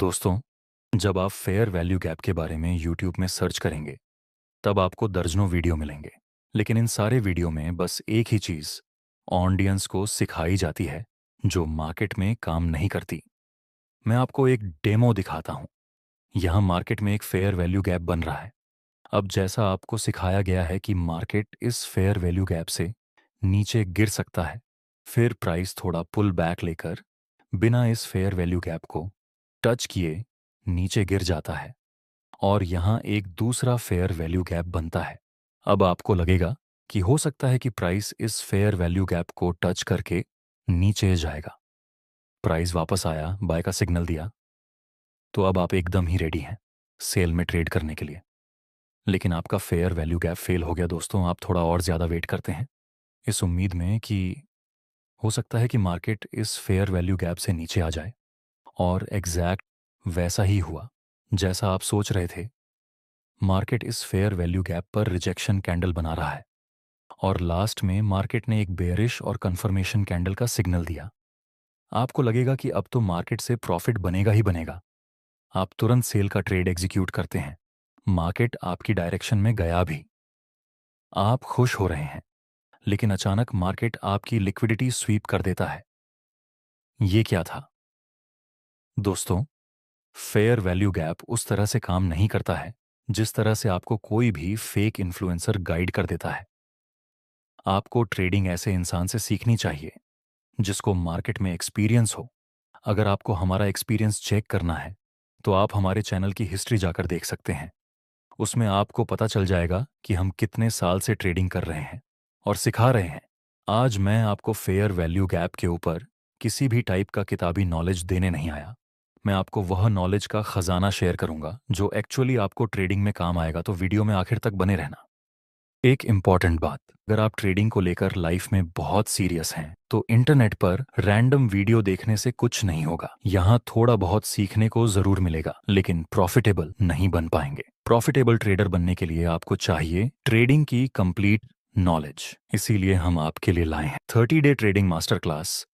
दोस्तों, जब आप फेयर वैल्यू गैप के बारे में यूट्यूब में सर्च करेंगे, तब आपको दर्जनों वीडियो मिलेंगे। लेकिन इन सारे वीडियो में बस एक ही चीज़ ऑडियंस को सिखाई जाती है, जो मार्केट में काम नहीं करती। मैं आपको एक डेमो दिखाता हूँ। यहाँ मार्केट में एक फेयर वैल्यू गैप बन रहा है। अब जैसा आपको सिखाया गया है कि मार्केट इस फेयर वैल्यू गैप से नीचे गिर सकता है, फिर प्राइस थोड़ा पुल बैक लेकर बिना इस फेयर वैल्यू गैप को टच किए नीचे गिर जाता है और यहाँ एक दूसरा फेयर वैल्यू गैप बनता है। अब आपको लगेगा कि हो सकता है कि प्राइस इस फेयर वैल्यू गैप को टच करके नीचे जाएगा। प्राइस वापस आया, बाय का सिग्नल दिया, तो अब आप एकदम ही रेडी हैं सेल में ट्रेड करने के लिए। लेकिन आपका फेयर वैल्यू गैप फेल हो गया दोस्तों। आप थोड़ा और ज़्यादा वेट करते हैं, इस उम्मीद में कि हो सकता है कि मार्केट इस फेयर वैल्यू गैप से नीचे आ जाए। और एग्जैक्ट वैसा ही हुआ जैसा आप सोच रहे थे। मार्केट इस फेयर वैल्यू गैप पर रिजेक्शन कैंडल बना रहा है और लास्ट में मार्केट ने एक बेयरिश और कंफर्मेशन कैंडल का सिग्नल दिया। आपको लगेगा कि अब तो मार्केट से प्रॉफिट बनेगा ही बनेगा। आप तुरंत सेल का ट्रेड एग्जीक्यूट करते हैं। मार्केट आपकी डायरेक्शन में गया भी। आप खुश हो रहे हैं, लेकिन अचानक मार्केट आपकी लिक्विडिटी स्वीप कर देता है। ये क्या था दोस्तों? फेयर वैल्यू गैप उस तरह से काम नहीं करता है जिस तरह से आपको कोई भी फेक इन्फ्लुएंसर गाइड कर देता है। आपको ट्रेडिंग ऐसे इंसान से सीखनी चाहिए जिसको मार्केट में एक्सपीरियंस हो। अगर आपको हमारा एक्सपीरियंस चेक करना है, तो आप हमारे चैनल की हिस्ट्री जाकर देख सकते हैं। उसमें आपको पता चल जाएगा कि हम कितने साल से ट्रेडिंग कर रहे हैं और सिखा रहे हैं। आज मैं आपको फेयर वैल्यू गैप के ऊपर किसी भी टाइप का किताबी नॉलेज देने नहीं आया। मैं आपको वह नॉलेज का खजाना शेयर करूंगा जो एक्चुअली आपको ट्रेडिंग में काम आएगा। तो वीडियो में आखिर तक बने रहना। एक इम्पॉर्टेंट बात, अगर आप ट्रेडिंग को लेकर लाइफ में बहुत सीरियस हैं, तो इंटरनेट पर रैंडम वीडियो देखने से कुछ नहीं होगा। यहाँ थोड़ा बहुत सीखने को जरूर मिलेगा, लेकिन प्रॉफिटेबल नहीं बन पाएंगे। प्रॉफिटेबल ट्रेडर बनने के लिए आपको चाहिए ट्रेडिंग की कंप्लीट नॉलेज। इसीलिए हम आपके लिए लाए हैं 30 डे ट्रेडिंग मास्टर क्लास।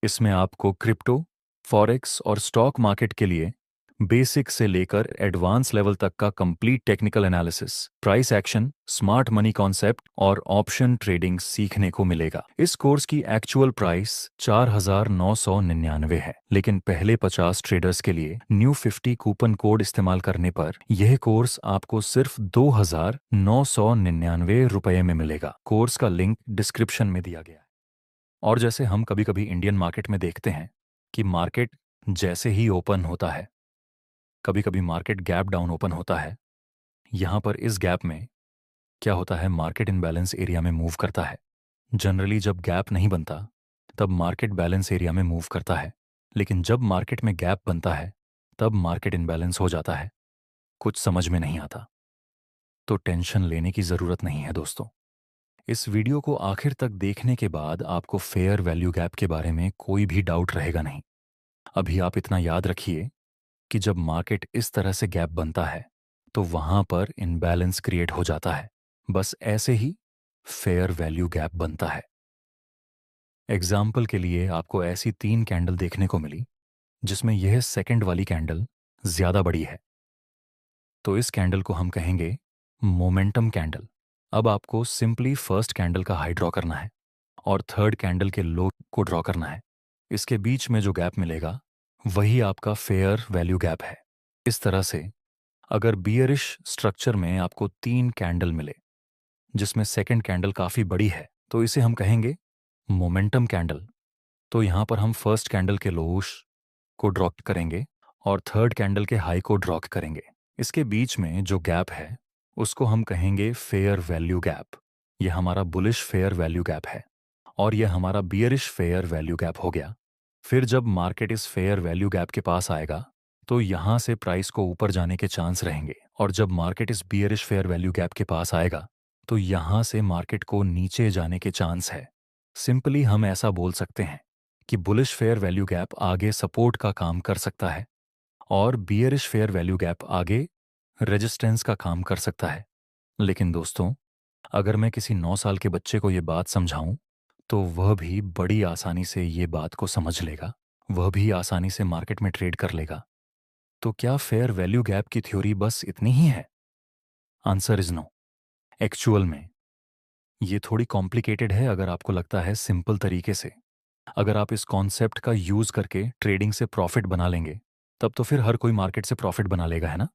इसमें आपको क्रिप्टो, फॉरेक्स और स्टॉक मार्केट के लिए बेसिक से लेकर एडवांस लेवल तक का complete technical analysis, price action, smart money concept और ऑप्शन ट्रेडिंग सीखने को मिलेगा। इस कोर्स की एक्चुअल प्राइस 4,999 है, लेकिन पहले 50 ट्रेडर्स के लिए न्यू 50 कूपन कोड इस्तेमाल करने पर यह कोर्स आपको सिर्फ 2,999 रुपये में मिलेगा। कोर्स का लिंक डिस्क्रिप्शन में दिया गया है। और जैसे हम कभी कभी इंडियन मार्केट में देखते हैं कि मार्केट जैसे ही ओपन होता है, कभी कभी मार्केट गैप डाउन ओपन होता है। यहाँ पर इस गैप में क्या होता है, मार्केट इन बैलेंस एरिया में मूव करता है। जनरली जब गैप नहीं बनता, तब मार्केट बैलेंस एरिया में मूव करता है। लेकिन जब मार्केट में गैप बनता है, तब मार्केट इनबैलेंस हो जाता है। कुछ समझ में नहीं आता तो टेंशन लेने की ज़रूरत नहीं है दोस्तों। इस वीडियो को आखिर तक देखने के बाद आपको फेयर वैल्यू गैप के बारे में कोई भी डाउट रहेगा नहीं। अभी आप इतना याद रखिए कि जब मार्केट इस तरह से गैप बनता है, तो वहां पर इनबैलेंस क्रिएट हो जाता है। बस ऐसे ही फेयर वैल्यू गैप बनता है। एग्जाम्पल के लिए आपको ऐसी 3 कैंडल देखने को मिली जिसमें यह सेकंड वाली कैंडल ज्यादा बड़ी है, तो इस कैंडल को हम कहेंगे मोमेंटम कैंडल। अब आपको सिंपली फर्स्ट कैंडल का हाई ड्रॉ करना है और थर्ड कैंडल के लो को ड्रॉ करना है। इसके बीच में जो गैप मिलेगा, वही आपका फेयर वैल्यू गैप है। इस तरह से अगर बियरिश स्ट्रक्चर में आपको 3 कैंडल मिले जिसमें सेकंड कैंडल काफी बड़ी है, तो इसे हम कहेंगे मोमेंटम कैंडल। तो यहां पर हम फर्स्ट कैंडल के लोश को ड्रॉ करेंगे और थर्ड कैंडल के हाई को ड्रॉ करेंगे। इसके बीच में जो गैप है, उसको हम कहेंगे फेयर वैल्यू गैप। यह हमारा बुलिश फेयर वैल्यू गैप है और यह हमारा बियरिश फेयर वैल्यू गैप हो गया। फिर जब मार्केट इस फेयर वैल्यू गैप के पास आएगा, तो यहां से प्राइस को ऊपर जाने के चांस रहेंगे, और जब मार्केट इस बियरिश फेयर वैल्यू गैप के पास आएगा, तो यहां से मार्केट को नीचे जाने के चांस है। सिंपली हम ऐसा बोल सकते हैं कि बुलिश फेयर वैल्यू गैप आगे सपोर्ट का काम कर सकता है और बियरिश फेयर वैल्यू गैप आगे रेजिस्टेंस का काम कर सकता है। लेकिन दोस्तों, अगर मैं किसी 9 साल के बच्चे को ये बात समझाऊं, तो वह भी बड़ी आसानी से ये बात को समझ लेगा। वह भी आसानी से मार्केट में ट्रेड कर लेगा। तो क्या फेयर वैल्यू गैप की थ्योरी बस इतनी ही है? Answer is no. एक्चुअल में ये थोड़ी कॉम्प्लिकेटेड है। अगर आपको लगता है सिंपल तरीके से, अगर आप इस कॉन्सेप्ट का यूज करके ट्रेडिंग से प्रॉफिट बना लेंगे, तब तो फिर हर कोई मार्केट से प्रॉफिट बना लेगा, है ना?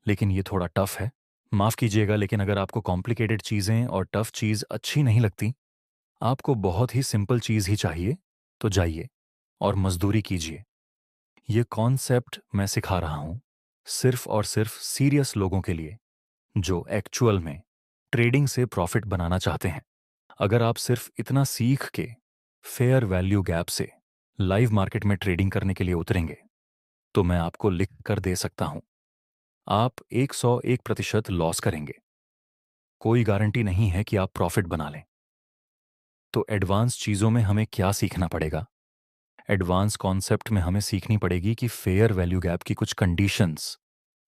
लेकिन ये थोड़ा टफ है। माफ कीजिएगा, लेकिन अगर आपको कॉम्प्लिकेटेड चीजें और टफ चीज अच्छी नहीं लगती, आपको बहुत ही सिंपल चीज ही चाहिए, तो जाइए और मजदूरी कीजिए। ये कॉन्सेप्ट मैं सिखा रहा हूं सिर्फ और सिर्फ सीरियस लोगों के लिए, जो एक्चुअल में ट्रेडिंग से प्रॉफिट बनाना चाहते हैं। अगर आप सिर्फ इतना सीख के फेयर वैल्यू गैप से लाइव मार्केट में ट्रेडिंग करने के लिए उतरेंगे, तो मैं आपको लिख कर दे सकता हूं, आप 101% लॉस करेंगे। कोई गारंटी नहीं है कि आप प्रॉफिट बना लें। तो एडवांस चीजों में हमें क्या सीखना पड़ेगा? एडवांस कॉन्सेप्ट में हमें सीखनी पड़ेगी कि फेयर वैल्यू गैप की कुछ कंडीशंस,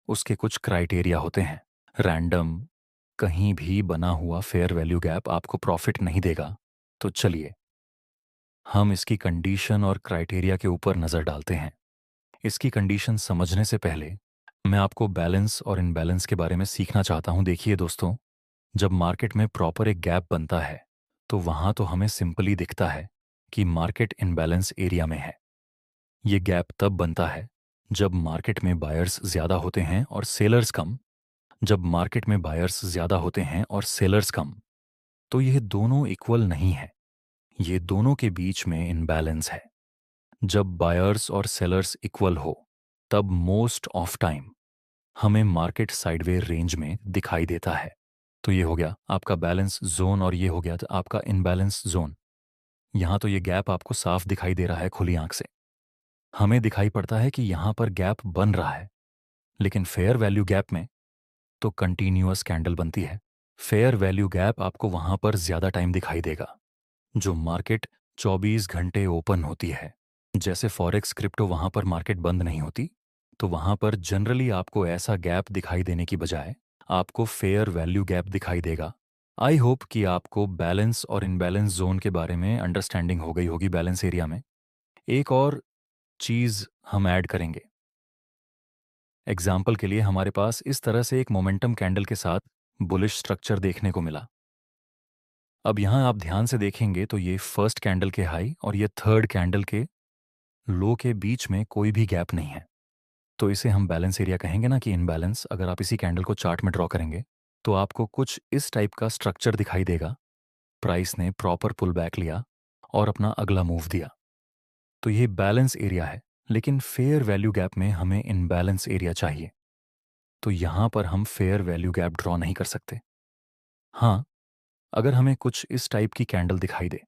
उसके कुछ क्राइटेरिया होते हैं। रैंडम कहीं भी बना हुआ फेयर वैल्यू गैप आपको प्रॉफिट नहीं देगा। तो चलिए हम इसकी कंडीशन और क्राइटेरिया के ऊपर नजर डालते हैं। इसकी कंडीशन समझने से पहले मैं आपको बैलेंस और इनबैलेंस के बारे में सीखना चाहता हूं। देखिए दोस्तों, जब मार्केट में प्रॉपर एक गैप बनता है, तो वहां तो हमें सिंपली दिखता है कि मार्केट इनबैलेंस एरिया में है। ये गैप तब बनता है जब मार्केट में बायर्स ज्यादा होते हैं और सेलर्स कम। जब मार्केट में बायर्स ज्यादा होते हैं और सेलर्स कम, तो यह दोनों इक्वल नहीं है। ये दोनों के बीच में इनबैलेंस है। जब बायर्स और सेलर्स इक्वल हो, तब मोस्ट ऑफ टाइम हमें मार्केट साइडवे रेंज में दिखाई देता है। तो ये हो गया आपका बैलेंस जोन और ये हो गया आपका इनबैलेंस जोन। यहां तो ये गैप आपको साफ दिखाई दे रहा है खुली आंख से। हमें दिखाई पड़ता है कि यहां पर गैप बन रहा है, लेकिन फेयर वैल्यू गैप में तो कंटिन्यूअस कैंडल बनती है। फेयर वैल्यू गैप आपको वहां पर ज्यादा टाइम दिखाई देगा, जो मार्केट 24 घंटे ओपन होती है। जैसे फॉरेक्स क्रिप्टो, वहां पर मार्केट बंद नहीं होती, तो वहां पर जनरली आपको ऐसा गैप दिखाई देने की बजाय आपको फेयर वैल्यू गैप दिखाई देगा। आई होप कि आपको बैलेंस और इनबैलेंस जोन के बारे में अंडरस्टैंडिंग हो गई होगी। बैलेंस एरिया में एक और चीज हम ऐड करेंगे। एग्जाम्पल के लिए हमारे पास इस तरह से एक मोमेंटम कैंडल के साथ बुलिश स्ट्रक्चर देखने को मिला। अब यहां आप ध्यान से देखेंगे तो ये फर्स्ट कैंडल के हाई और ये थर्ड कैंडल के लो के बीच में कोई भी गैप नहीं है। तो इसे हम बैलेंस एरिया कहेंगे ना, कि इनबैलेंस। अगर आप इसी कैंडल को चार्ट में ड्रॉ करेंगे, तो आपको कुछ इस टाइप का स्ट्रक्चर दिखाई देगा। प्राइस ने प्रॉपर पुल बैक लिया और अपना अगला मूव दिया। तो ये बैलेंस एरिया है, लेकिन फेयर वैल्यू गैप में हमें इनबैलेंस एरिया चाहिए। तो यहां पर हम फेयर वैल्यू गैप ड्रॉ नहीं कर सकते। हाँ, अगर हमें कुछ इस टाइप की कैंडल दिखाई दे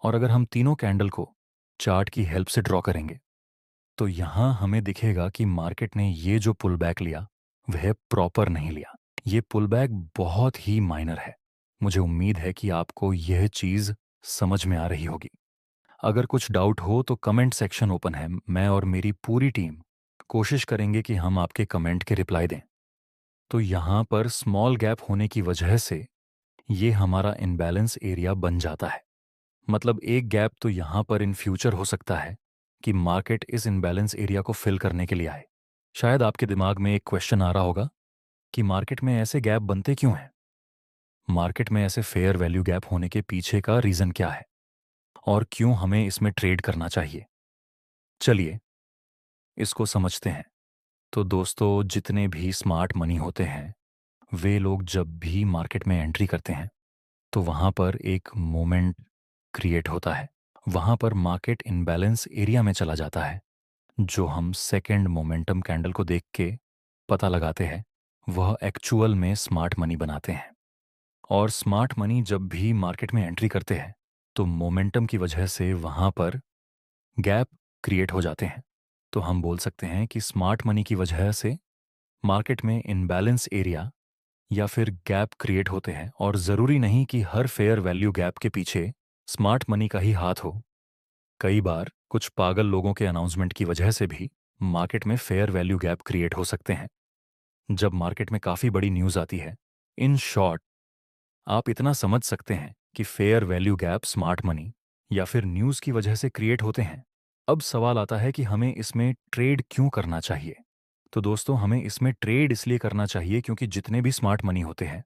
और अगर हम तीनों कैंडल को चार्ट की हेल्प से ड्रॉ करेंगे, तो यहां हमें दिखेगा कि मार्केट ने ये जो पुल बैक लिया वह प्रॉपर नहीं लिया। ये पुल बैक बहुत ही माइनर है। मुझे उम्मीद है कि आपको यह चीज समझ में आ रही होगी। अगर कुछ डाउट हो तो कमेंट सेक्शन ओपन है। मैं और मेरी पूरी टीम कोशिश करेंगे कि हम आपके कमेंट के रिप्लाई दें। तो यहां पर स्मॉल गैप होने की वजह से ये हमारा इनबैलेंस एरिया बन जाता है। मतलब एक गैप तो यहां पर इन फ्यूचर हो सकता है कि मार्केट इस इनबैलेंस एरिया को फिल करने के लिए आए। शायद आपके दिमाग में एक क्वेश्चन आ रहा होगा कि मार्केट में ऐसे गैप बनते क्यों हैं? मार्केट में ऐसे फेयर वैल्यू गैप होने के पीछे का रीजन क्या है और क्यों हमें इसमें ट्रेड करना चाहिए? चलिए इसको समझते हैं। तो दोस्तों, जितने भी स्मार्ट मनी होते हैं, वे लोग जब भी मार्केट में एंट्री करते हैं, तो वहां पर एक मोमेंट क्रिएट होता है। वहां पर मार्केट इनबैलेंस एरिया में चला जाता है। जो हम सेकंड मोमेंटम कैंडल को देख के पता लगाते हैं, वह एक्चुअल में स्मार्ट मनी बनाते हैं। और स्मार्ट मनी जब भी मार्केट में एंट्री करते हैं, तो मोमेंटम की वजह से वहां पर गैप क्रिएट हो जाते हैं। तो हम बोल सकते हैं कि स्मार्ट मनी की वजह से मार्केट में इनबैलेंस एरिया या फिर गैप क्रिएट होते हैं। और ज़रूरी नहीं कि हर फेयर वैल्यू गैप के पीछे स्मार्ट मनी का ही हाथ हो। कई बार कुछ पागल लोगों के अनाउंसमेंट की वजह से भी मार्केट में फेयर वैल्यू गैप क्रिएट हो सकते हैं। जब मार्केट में काफ़ी बड़ी न्यूज़ आती है, इन शॉर्ट आप इतना समझ सकते हैं कि fair value gap smart money या फिर न्यूज़ की वजह से क्रिएट होते हैं। अब सवाल आता है कि हमें इसमें ट्रेड क्यों करना चाहिए। तो दोस्तों हमें इसमें ट्रेड इसलिए करना चाहिए क्योंकि जितने भी स्मार्ट मनी होते हैं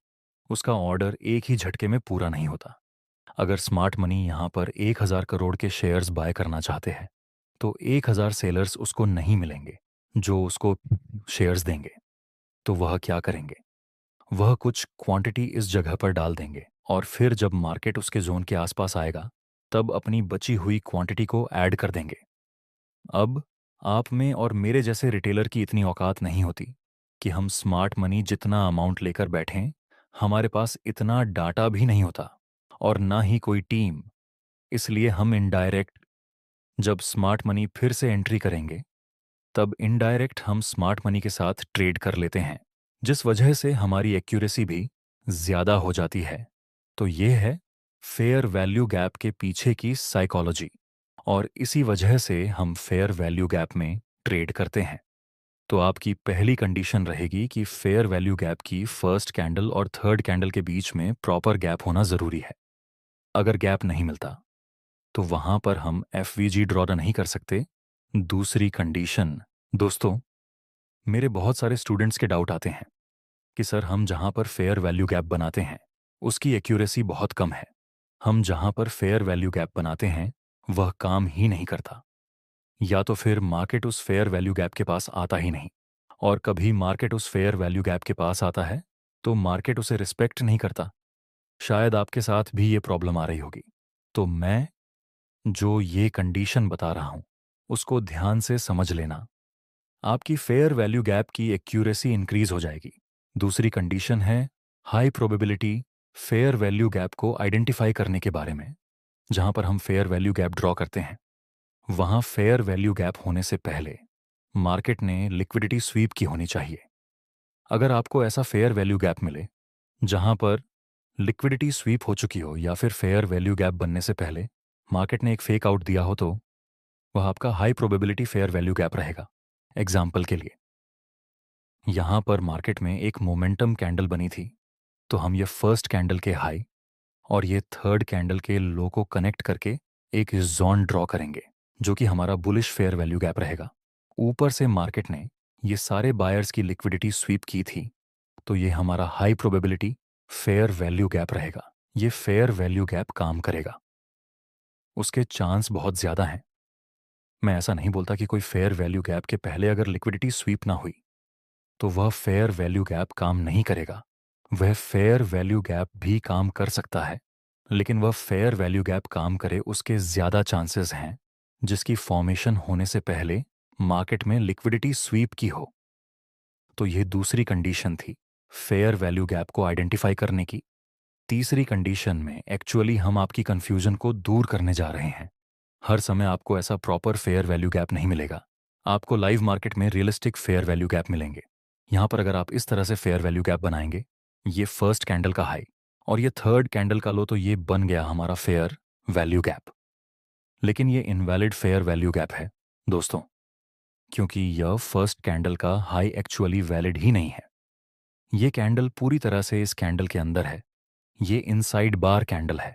उसका ऑर्डर एक ही झटके में पूरा नहीं होता। अगर स्मार्ट मनी यहाँ पर 1,000 करोड़ के शेयर्स बाय करना चाहते हैं तो 1,000 सेलर्स उसको नहीं मिलेंगे जो उसको शेयर्स देंगे। तो वह क्या करेंगे, वह कुछ क्वांटिटी इस जगह पर डाल देंगे और फिर जब मार्केट उसके जोन के आसपास आएगा तब अपनी बची हुई क्वांटिटी को ऐड कर देंगे। अब आप में और मेरे जैसे रिटेलर की इतनी औकात नहीं होती कि हम स्मार्ट मनी जितना अमाउंट लेकर बैठें। हमारे पास इतना डाटा भी नहीं होता और ना ही कोई टीम। इसलिए हम इनडायरेक्ट जब स्मार्ट मनी फिर से एंट्री करेंगे तब इनडायरेक्ट हम स्मार्ट मनी के साथ ट्रेड कर लेते हैं, जिस वजह से हमारी एक्यूरेसी भी ज्यादा हो जाती है। तो ये है फेयर वैल्यू गैप के पीछे की साइकोलॉजी और इसी वजह से हम फेयर वैल्यू गैप में ट्रेड करते हैं। तो आपकी पहली कंडीशन रहेगी कि फेयर वैल्यू गैप की फर्स्ट कैंडल और थर्ड कैंडल के बीच में प्रॉपर गैप होना जरूरी है। अगर गैप नहीं मिलता तो वहां पर हम एफवीजी ड्रॉ नहीं कर सकते। दूसरी कंडीशन, दोस्तों मेरे बहुत सारे स्टूडेंट्स के डाउट आते हैं कि सर हम जहां पर फेयर वैल्यू गैप बनाते हैं उसकी एक्यूरेसी बहुत कम है। हम जहां पर फेयर वैल्यू गैप बनाते हैं वह काम ही नहीं करता, या तो फिर मार्केट उस फेयर वैल्यू गैप के पास आता ही नहीं, और कभी मार्केट उस फेयर वैल्यू गैप के पास आता है तो मार्केट उसे रिस्पेक्ट नहीं करता। शायद आपके साथ भी ये प्रॉब्लम आ रही होगी। तो मैं जो ये कंडीशन बता रहा हूं उसको ध्यान से समझ लेना, आपकी फेयर वैल्यू गैप की एक्यूरेसी इंक्रीज हो जाएगी। दूसरी कंडीशन है high probability fair value gap को आइडेंटिफाई करने के बारे में। जहां पर हम फेयर वैल्यू गैप ड्रॉ करते हैं वहां फेयर वैल्यू गैप होने से पहले मार्केट ने लिक्विडिटी स्वीप की होनी चाहिए। अगर आपको ऐसा फेयर वैल्यू गैप मिले जहां पर लिक्विडिटी स्वीप हो चुकी हो या फिर फेयर वैल्यू गैप बनने से पहले मार्केट ने एक फेक आउट दिया हो तो वह आपका high probability fair value gap रहेगा। एग्जाम्पल के लिए यहां पर मार्केट में एक मोमेंटम कैंडल बनी थी तो हम ये फर्स्ट कैंडल के हाई और ये थर्ड कैंडल के लो को कनेक्ट करके एक जोन ड्रॉ करेंगे जो कि हमारा बुलिश फेयर वैल्यू गैप रहेगा। ऊपर से मार्केट ने ये सारे बायर्स की लिक्विडिटी स्वीप की थी तो ये हमारा high probability fair value gap रहेगा। ये फेयर वैल्यू गैप काम करेगा, उसके चांस बहुत ज्यादा हैं। मैं ऐसा नहीं बोलता कि कोई फेयर वैल्यू गैप के पहले अगर लिक्विडिटी स्वीप ना हुई तो वह फेयर वैल्यू गैप काम नहीं करेगा। वह फेयर वैल्यू गैप भी काम कर सकता है, लेकिन वह फेयर वैल्यू गैप काम करे उसके ज्यादा चांसेस हैं जिसकी फॉर्मेशन होने से पहले मार्केट में लिक्विडिटी स्वीप की हो। तो यह दूसरी कंडीशन थी फेयर वैल्यू गैप को आइडेंटिफाई करने की। तीसरी कंडीशन में एक्चुअली हम आपकी कंफ्यूजन को दूर करने जा रहे हैं। हर समय आपको ऐसा प्रॉपर फेयर वैल्यू गैप नहीं मिलेगा। आपको लाइव मार्केट में रियलिस्टिक फेयर वैल्यू गैप मिलेंगे। यहां पर अगर आप इस तरह से फेयर वैल्यू गैप बनाएंगे, ये फर्स्ट कैंडल का हाई और ये थर्ड कैंडल का लो, तो ये बन गया हमारा फेयर वैल्यू गैप। लेकिन ये इनवैलिड फेयर वैल्यू गैप है दोस्तों, क्योंकि यह फर्स्ट कैंडल का हाई एक्चुअली वैलिड ही नहीं है। ये कैंडल पूरी तरह से इस कैंडल के अंदर है। ये इनसाइड बार कैंडल है।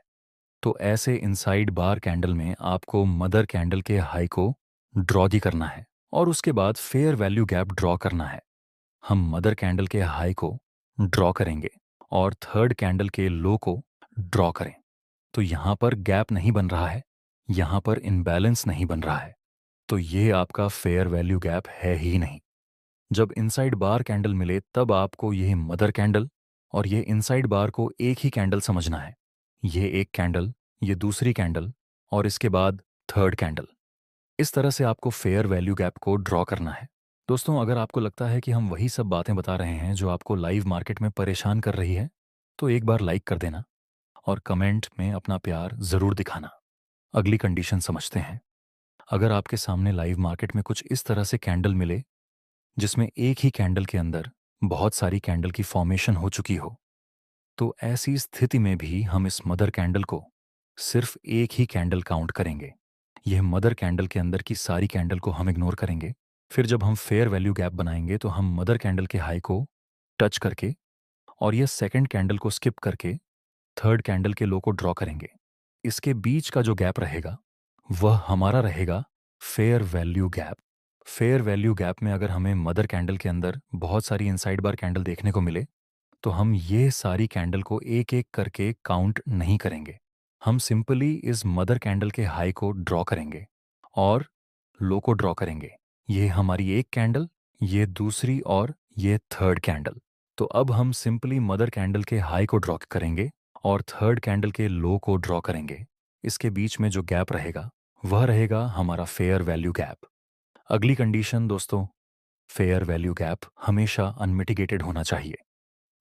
तो ऐसे इनसाइड बार कैंडल में आपको मदर कैंडल के हाई को ड्रॉ दी करना है और उसके बाद फेयर वैल्यू गैप ड्रॉ करना है। हम मदर कैंडल के हाई को ड्रॉ करेंगे और थर्ड कैंडल के लो को ड्रॉ करें। तो यहां पर गैप नहीं बन रहा है, यहां पर इनबैलेंस नहीं बन रहा है। तो ये आपका फेयर वैल्यू गैप है ही नहीं। जब इनसाइड बार कैंडल मिले तब आपको यह मदर कैंडल और ये इनसाइड बार को एक ही कैंडल समझना है। ये एक कैंडल, ये दूसरी कैंडल और इसके बाद थर्ड कैंडल। इस तरह से आपको फेयर वैल्यू गैप को ड्रॉ करना है। दोस्तों अगर आपको लगता है कि हम वही सब बातें बता रहे हैं जो आपको लाइव मार्केट में परेशान कर रही है तो एक बार लाइक कर देना और कमेंट में अपना प्यार जरूर दिखाना। अगली कंडीशन समझते हैं। अगर आपके सामने लाइव मार्केट में कुछ इस तरह से कैंडल मिले जिसमें एक ही कैंडल के अंदर बहुत सारी कैंडल की फॉर्मेशन हो चुकी हो, तो ऐसी स्थिति में भी हम इस मदर कैंडल को सिर्फ एक ही कैंडल काउंट करेंगे। यह मदर कैंडल के अंदर की सारी कैंडल को हम इग्नोर करेंगे। फिर जब हम फेयर वैल्यू गैप बनाएंगे तो हम मदर कैंडल के हाई को टच करके और यह सेकंड कैंडल को स्किप करके थर्ड कैंडल के लो को ड्रॉ करेंगे। इसके बीच का जो गैप रहेगा वह हमारा रहेगा fair value gap. Fair value gap में अगर हमें मदर कैंडल के अंदर बहुत सारी इनसाइड बार कैंडल देखने को मिले, तो हम ये सारी कैंडल को एक एक करके काउंट नहीं करेंगे। हम सिंपली इस मदर कैंडल के हाई को ड्रॉ करेंगे और लो को ड्रॉ करेंगे। ये हमारी एक कैंडल, ये दूसरी और ये थर्ड कैंडल। तो अब हम सिंपली मदर कैंडल के हाई को ड्रॉ करेंगे और थर्ड कैंडल के लो को ड्रॉ करेंगे। इसके बीच में जो गैप रहेगा वह रहेगा हमारा फेयर वैल्यू गैप। अगली कंडीशन दोस्तों, फेयर वैल्यू गैप हमेशा अनमिटिगेटेड होना चाहिए।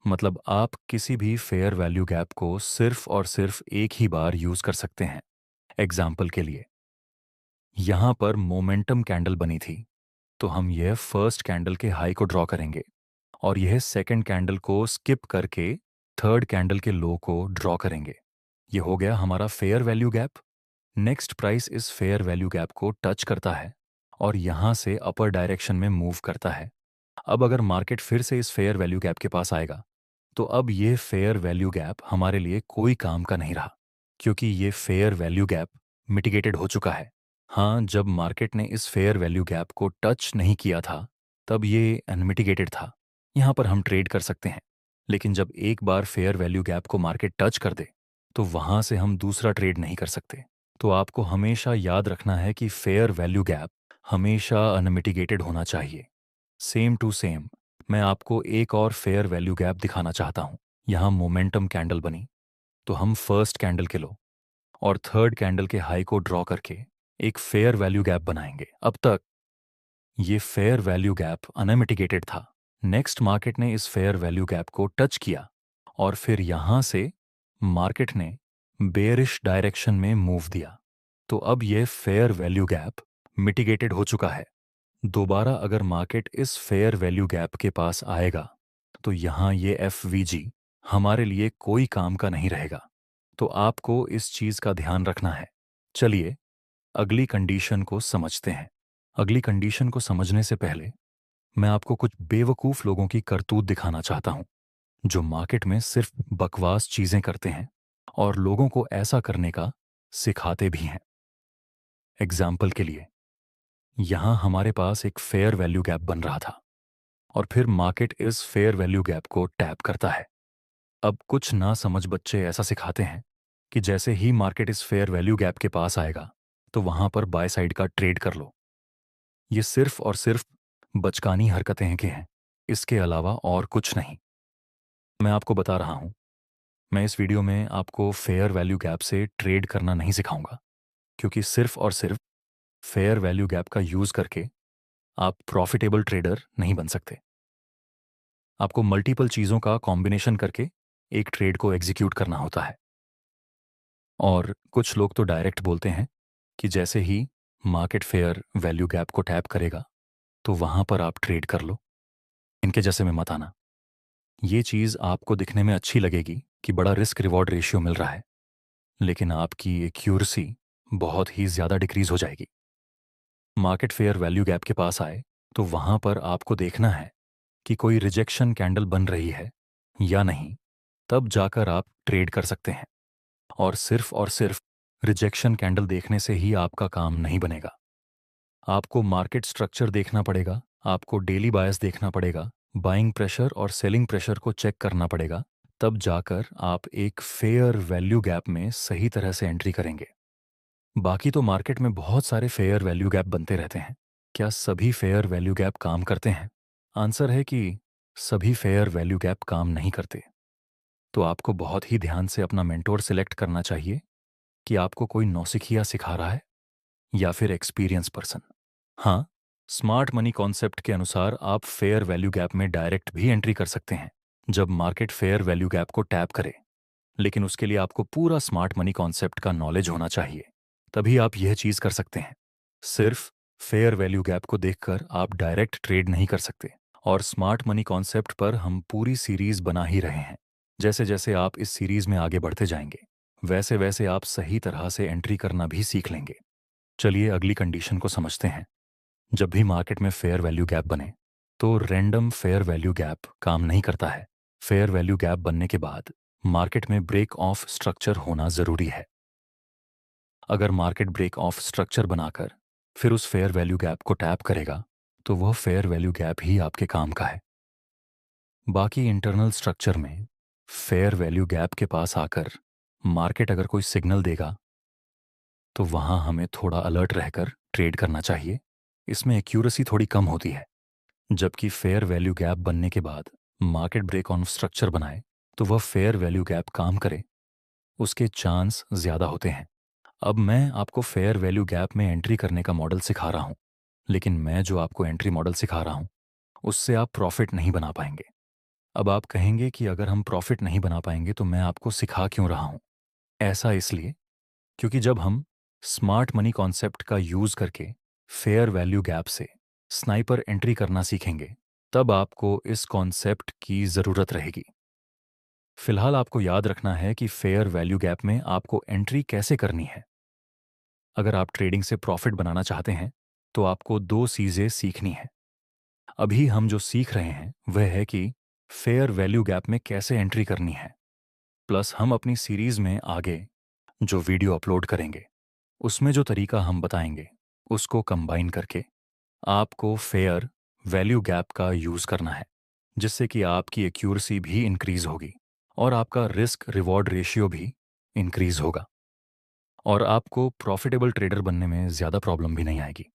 मतलब आप किसी भी फेयर वैल्यू गैप को सिर्फ और सिर्फ एक ही बार यूज कर सकते हैं। एग्जाम्पल के लिए, यहां पर मोमेंटम कैंडल बनी थी, तो हम यह फर्स्ट कैंडल के हाई को ड्रॉ करेंगे और यह सेकंड कैंडल को स्किप करके थर्ड कैंडल के लो को ड्रॉ करेंगे। यह हो गया हमारा fair value gap. Next price इस फेयर वैल्यू गैप को टच करता है और यहां से अपर डायरेक्शन में मूव करता है। अब अगर मार्केट फिर से इस फेयर वैल्यू गैप के पास आएगा, तो अब ये फेयर वैल्यू गैप हमारे लिए कोई काम का नहीं रहा, क्योंकि ये फेयर वैल्यू गैप मिटिगेटेड हो चुका है। हाँ, जब मार्केट ने इस फेयर वैल्यू गैप को टच नहीं किया था, तब ये अनमिटिगेटेड था। यहाँ पर हम ट्रेड कर सकते हैं, लेकिन जब एक बार फेयर वैल्यू गैप को मार्केट टच कर दे, तो वहाँ से हम दूसरा ट्रेड नहीं कर सकते। तो आपको हमेशा याद रखना है कि फेयर वैल्यू गैप हमेशा अनमिटिगेटेड होना चाहिए। सेम टू सेम, मैं आपको एक और फेयर वैल्यू गैप दिखाना चाहता हूं। यहां मोमेंटम कैंडल बनी, तो हम फर्स्ट कैंडल के लो और थर्ड कैंडल के हाई को ड्रॉ करके एक फेयर वैल्यू गैप बनाएंगे। अब तक ये फेयर वैल्यू गैप अनमिटिगेटेड था। नेक्स्ट मार्केट ने इस फेयर वैल्यू गैप को टच किया और फिर यहां से मार्केट ने बेयरिश डायरेक्शन में मूव दिया। तो अब ये फेयर वैल्यू गैप मिटिगेटेड हो चुका है। दोबारा अगर मार्केट इस फेयर वैल्यू गैप के पास आएगा, तो यहां ये FVG हमारे लिए कोई काम का नहीं रहेगा। तो आपको इस चीज का ध्यान रखना है। चलिए अगली कंडीशन को समझते हैं। अगली कंडीशन को समझने से पहले मैं आपको कुछ बेवकूफ लोगों की करतूत दिखाना चाहता हूं, जो मार्केट में सिर्फ बकवास चीजें करते हैं और लोगों को ऐसा करने का सिखाते भी हैं। एग्जाम्पल के लिए, यहां हमारे पास एक फेयर वैल्यू गैप बन रहा था और फिर मार्केट इस फेयर वैल्यू गैप को टैप करता है। अब कुछ ना समझ बच्चे ऐसा सिखाते हैं कि जैसे ही मार्केट इस फेयर वैल्यू गैप के पास आएगा, तो वहां पर बाय साइड का ट्रेड कर लो। ये सिर्फ और सिर्फ बचकानी हरकतें के हैं, इसके अलावा और कुछ नहीं। मैं आपको बता रहा हूं, मैं इस वीडियो में आपको फेयर वैल्यू गैप से ट्रेड करना नहीं सिखाऊंगा, क्योंकि सिर्फ और सिर्फ फेयर वैल्यू गैप का यूज करके आप प्रॉफिटेबल ट्रेडर नहीं बन सकते। आपको मल्टीपल चीज़ों का कॉम्बिनेशन करके एक ट्रेड को एग्जीक्यूट करना होता है। और कुछ लोग तो डायरेक्ट बोलते हैं कि जैसे ही मार्केट फेयर वैल्यू गैप को टैप करेगा, तो वहां पर आप ट्रेड कर लो। इनके जैसे में मत आना। ये चीज़ आपको दिखने में अच्छी लगेगी कि बड़ा रिस्क रिवॉर्ड रेशियो मिल रहा है, लेकिन आपकी एक्यूरेसी बहुत ही ज़्यादा डिक्रीज हो जाएगी। मार्केट फेयर वैल्यू गैप के पास आए, तो वहां पर आपको देखना है कि कोई रिजेक्शन कैंडल बन रही है या नहीं, तब जाकर आप ट्रेड कर सकते हैं। और सिर्फ रिजेक्शन कैंडल देखने से ही आपका काम नहीं बनेगा। आपको मार्केट स्ट्रक्चर देखना पड़ेगा, आपको डेली बायस देखना पड़ेगा, बाइंग प्रेशर और सेलिंग प्रेशर को चेक करना पड़ेगा, तब जाकर आप एक फेयर वैल्यू गैप में सही तरह से एंट्री करेंगे। बाकी तो मार्केट में बहुत सारे फेयर वैल्यू गैप बनते रहते हैं। क्या सभी फेयर वैल्यू गैप काम करते हैं? आंसर है कि सभी फेयर वैल्यू गैप काम नहीं करते। तो आपको बहुत ही ध्यान से अपना मेंटोर सिलेक्ट करना चाहिए कि आपको कोई नौसिखिया सिखा रहा है या फिर एक्सपीरियंस पर्सन। हाँ, स्मार्ट मनी कॉन्सेप्ट के अनुसार आप फेयर वैल्यू गैप में डायरेक्ट भी एंट्री कर सकते हैं जब मार्केट फेयर वैल्यू गैप को टैप करे, लेकिन उसके लिए आपको पूरा स्मार्ट मनी कॉन्सेप्ट का नॉलेज होना चाहिए, तभी आप यह चीज कर सकते हैं। सिर्फ फेयर वैल्यू गैप को देखकर आप डायरेक्ट ट्रेड नहीं कर सकते। और स्मार्ट मनी कॉन्सेप्ट पर हम पूरी सीरीज बना ही रहे हैं। जैसे जैसे आप इस सीरीज में आगे बढ़ते जाएंगे, वैसे वैसे आप सही तरह से एंट्री करना भी सीख लेंगे। चलिए अगली कंडीशन को समझते हैं। जब भी मार्केट में फेयर वैल्यू गैप बने, तो रैंडम फेयर वैल्यू गैप काम नहीं करता है। फेयर वैल्यू गैप बनने के बाद मार्केट में ब्रेक ऑफ स्ट्रक्चर होना जरूरी है। अगर मार्केट ब्रेक ऑफ स्ट्रक्चर बनाकर फिर उस फेयर वैल्यू गैप को टैप करेगा, तो वह फेयर वैल्यू गैप ही आपके काम का है। बाकी इंटरनल स्ट्रक्चर में फेयर वैल्यू गैप के पास आकर मार्केट अगर कोई सिग्नल देगा तो वहां हमें थोड़ा अलर्ट रहकर ट्रेड करना चाहिए। इसमें एक्यूरेसी थोड़ी कम होती है। जबकि फेयर वैल्यू गैप बनने के बाद मार्केट ब्रेक ऑन स्ट्रक्चर बनाए तो वह फेयर वैल्यू गैप काम करे, उसके चांस ज़्यादा होते हैं। अब मैं आपको फेयर वैल्यू गैप में एंट्री करने का मॉडल सिखा रहा हूँ, लेकिन मैं जो आपको एंट्री मॉडल सिखा रहा हूँ उससे आप प्रॉफिट नहीं बना पाएंगे। अब आप कहेंगे कि अगर हम प्रॉफिट नहीं बना पाएंगे तो मैं आपको सिखा क्यों रहा हूँ? ऐसा इसलिए क्योंकि जब हम स्मार्ट मनी कॉन्सेप्ट का यूज़ करके फेयर वैल्यू गैप से स्नाइपर एंट्री करना सीखेंगे, तब आपको इस कॉन्सेप्ट की ज़रूरत रहेगी। फिलहाल आपको याद रखना है कि फेयर वैल्यू गैप में आपको एंट्री कैसे करनी है। अगर आप ट्रेडिंग से प्रॉफिट बनाना चाहते हैं तो आपको दो चीज़ें सीखनी है। अभी हम जो सीख रहे हैं वह है कि फेयर वैल्यू गैप में कैसे एंट्री करनी है, प्लस हम अपनी सीरीज में आगे जो वीडियो अपलोड करेंगे उसमें जो तरीका हम बताएंगे उसको कंबाइन करके आपको फेयर वैल्यू गैप का यूज़ करना है, जिससे कि आपकी एक्यूरेसी भी इंक्रीज होगी और आपका रिस्क रिवॉर्ड रेशियो भी इंक्रीज होगा और आपको प्रॉफिटेबल ट्रेडर बनने में ज़्यादा प्रॉब्लम भी नहीं आएगी।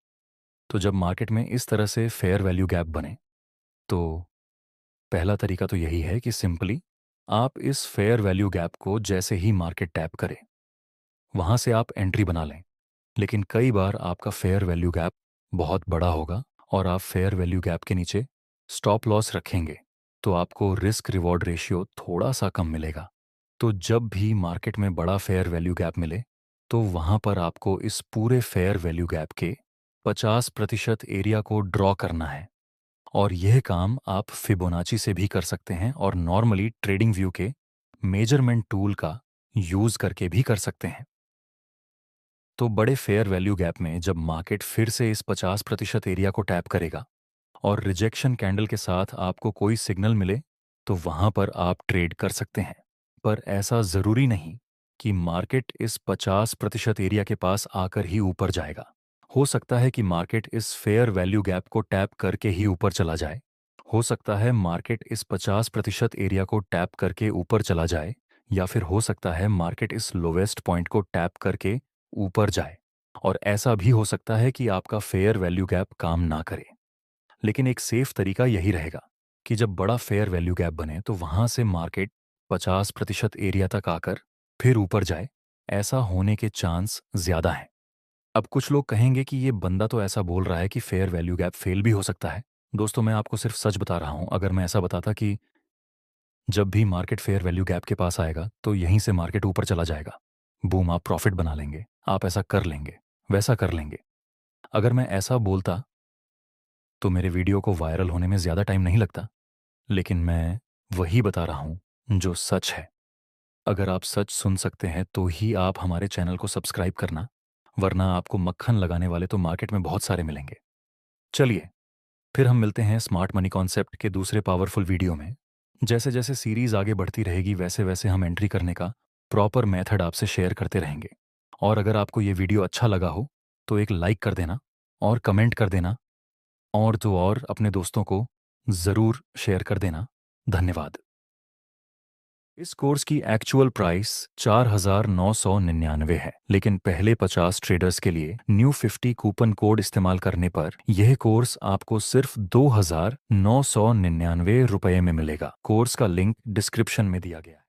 तो जब मार्केट में इस तरह से फेयर वैल्यू गैप बने तो पहला तरीका तो यही है कि सिंपली आप इस फेयर वैल्यू गैप को जैसे ही मार्केट टैप करे वहां से आप एंट्री बना लें। लेकिन कई बार आपका फेयर वैल्यू गैप बहुत बड़ा होगा और आप फेयर वैल्यू गैप के नीचे स्टॉप लॉस रखेंगे तो आपको रिस्क रिवॉर्ड रेशियो थोड़ा सा कम मिलेगा। तो जब भी मार्केट में बड़ा फेयर वैल्यू गैप मिले तो वहां पर आपको इस पूरे फेयर वैल्यू गैप के 50% एरिया को ड्रॉ करना है और यह काम आप फिबोनाची से भी कर सकते हैं और नॉर्मली ट्रेडिंग व्यू के मेजरमेंट टूल का यूज करके भी कर सकते हैं। तो बड़े फेयर वैल्यू गैप में जब मार्केट फिर से इस 50% एरिया को टैप करेगा और रिजेक्शन कैंडल के साथ आपको कोई सिग्नल मिले तो वहां पर आप ट्रेड कर सकते हैं। पर ऐसा जरूरी नहीं कि मार्केट इस 50% एरिया के पास आकर ही ऊपर जाएगा। हो सकता है कि मार्केट इस फेयर वैल्यू गैप को टैप करके ही ऊपर चला जाए। हो सकता है मार्केट इस 50% एरिया को टैप करके ऊपर चला जाए, या फिर हो सकता है मार्केट इस लोवेस्ट पॉइंट को टैप करके ऊपर जाए। और ऐसा भी हो सकता है कि आपका फेयर वैल्यू गैप काम ना करे। लेकिन एक सेफ तरीका यही रहेगा कि जब बड़ा फेयर वैल्यू गैप बने तो वहां से मार्केट 50% एरिया तक आकर फिर ऊपर जाए। ऐसा होने के चांस ज्यादा हैं। अब कुछ लोग कहेंगे कि ये बंदा तो ऐसा बोल रहा है कि फेयर वैल्यू गैप फेल भी हो सकता है। दोस्तों, मैं आपको सिर्फ सच बता रहा हूं। अगर मैं ऐसा बताता कि जब भी मार्केट फेयर वैल्यू गैप के पास आएगा तो यहीं से मार्केट ऊपर चला जाएगा, बूम, आप प्रॉफिट बना लेंगे, आप ऐसा कर लेंगे, वैसा कर लेंगे, अगर मैं ऐसा बोलता तो मेरे वीडियो को वायरल होने में ज़्यादा टाइम नहीं लगता। लेकिन मैं वही बता रहा हूं जो सच है। अगर आप सच सुन सकते हैं तो ही आप हमारे चैनल को सब्सक्राइब करना, वरना आपको मक्खन लगाने वाले तो मार्केट में बहुत सारे मिलेंगे। चलिए, फिर हम मिलते हैं स्मार्ट मनी कॉन्सेप्ट के दूसरे पावरफुल वीडियो में। जैसे जैसे सीरीज आगे बढ़ती रहेगी वैसे वैसे हम एंट्री करने का प्रॉपर मेथड आपसे शेयर करते रहेंगे। और अगर आपको ये वीडियो अच्छा लगा हो तो एक लाइक कर देना और कमेंट कर देना, और तो और अपने दोस्तों को ज़रूर शेयर कर देना। धन्यवाद। इस कोर्स की एक्चुअल प्राइस 4,999 है, लेकिन पहले 50 ट्रेडर्स के लिए न्यू 50 कूपन कोड इस्तेमाल करने पर यह कोर्स आपको सिर्फ 2,999 रुपये में मिलेगा। कोर्स का लिंक डिस्क्रिप्शन में दिया गया है।